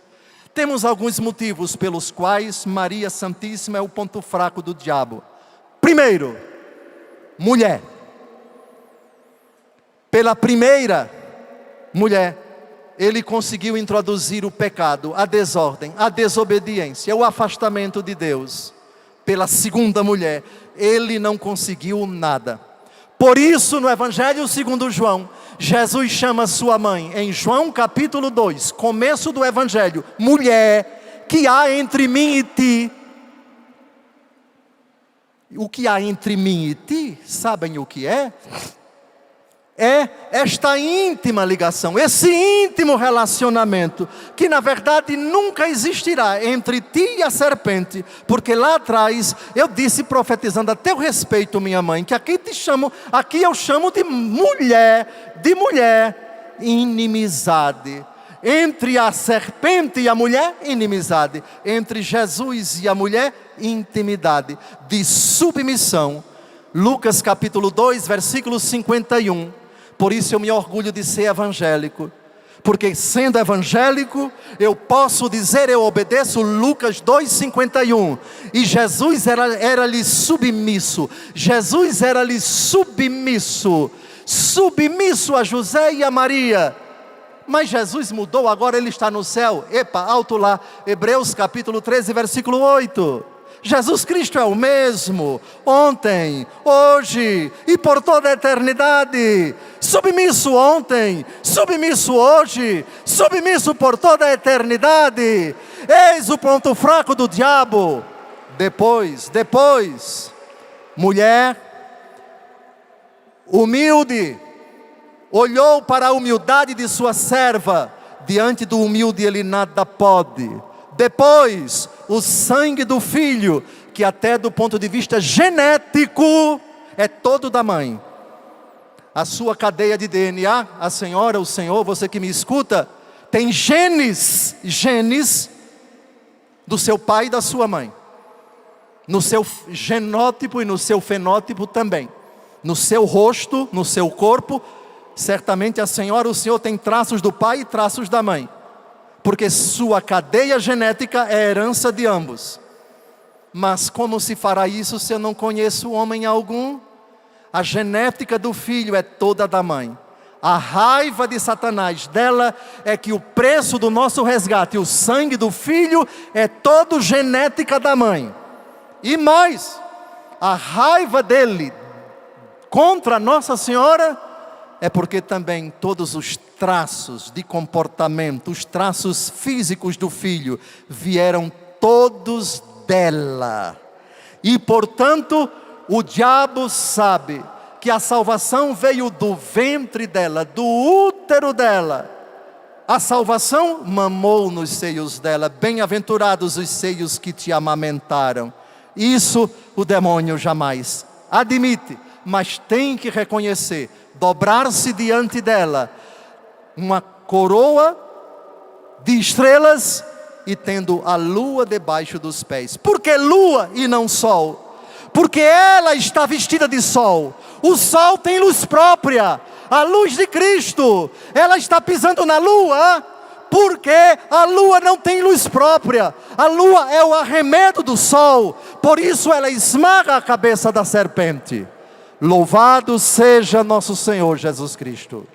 A: Temos alguns motivos pelos quais Maria Santíssima é o ponto fraco do diabo. Primeiro, mulher. Pela primeira mulher, ele conseguiu introduzir o pecado, a desordem, a desobediência, o afastamento de Deus. Pela segunda mulher, ele não conseguiu nada. Por isso, no Evangelho segundo João, Jesus chama sua mãe, em João capítulo 2, começo do Evangelho: mulher, que há entre mim e ti? O que há entre mim e ti, sabem o que é? É esta íntima ligação, esse íntimo relacionamento, que na verdade nunca existirá entre ti e a serpente, porque lá atrás eu disse, profetizando a teu respeito, minha mãe, que aqui eu chamo de mulher, inimizade. Entre a serpente e a mulher, inimizade. Entre Jesus e a mulher, intimidade, de submissão. Lucas capítulo 2, versículo 51. Por isso eu me orgulho de ser evangélico, porque sendo evangélico, eu posso dizer, eu obedeço Lucas 2,51, e Jesus era-lhe submisso, Jesus era-lhe submisso a José e a Maria. Mas Jesus mudou, agora Ele está no céu. Epa, alto lá, Hebreus capítulo 13, versículo 8. Jesus Cristo é o mesmo, ontem, hoje e por toda a eternidade. Submisso ontem, submisso hoje, submisso por toda a eternidade. Eis o ponto fraco do diabo. Depois, mulher humilde, olhou para a humildade de sua serva. Diante do humilde ele nada pode. Depois, o sangue do filho, que até do ponto de vista genético, é todo da mãe. A sua cadeia de DNA, a senhora, o senhor, você que me escuta, tem genes do seu pai e da sua mãe. No seu genótipo e no seu fenótipo também. No seu rosto, no seu corpo, certamente a senhora, o senhor tem traços do pai e traços da mãe. Porque sua cadeia genética é herança de ambos. Mas como se fará isso se eu não conheço homem algum? A genética do filho é toda da mãe. A raiva de Satanás dela é que o preço do nosso resgate, o sangue do filho, é todo genética da mãe. E mais, a raiva dele contra Nossa Senhora é porque também todos os traços de comportamento, os traços físicos do filho, vieram todos dela. E portanto, o diabo sabe que a salvação veio do ventre dela, do útero dela. A salvação mamou nos seios dela. Bem-aventurados os seios que te amamentaram. Isso o demônio jamais admite, mas tem que reconhecer, dobrar-se diante dela, uma coroa de estrelas e tendo a lua debaixo dos pés. Por que lua e não sol? Porque ela está vestida de sol. O sol tem luz própria, a luz de Cristo. Ela está pisando na lua, porque a lua não tem luz própria. A lua é o arremedo do sol, por isso ela esmaga a cabeça da serpente. Louvado seja nosso Senhor Jesus Cristo.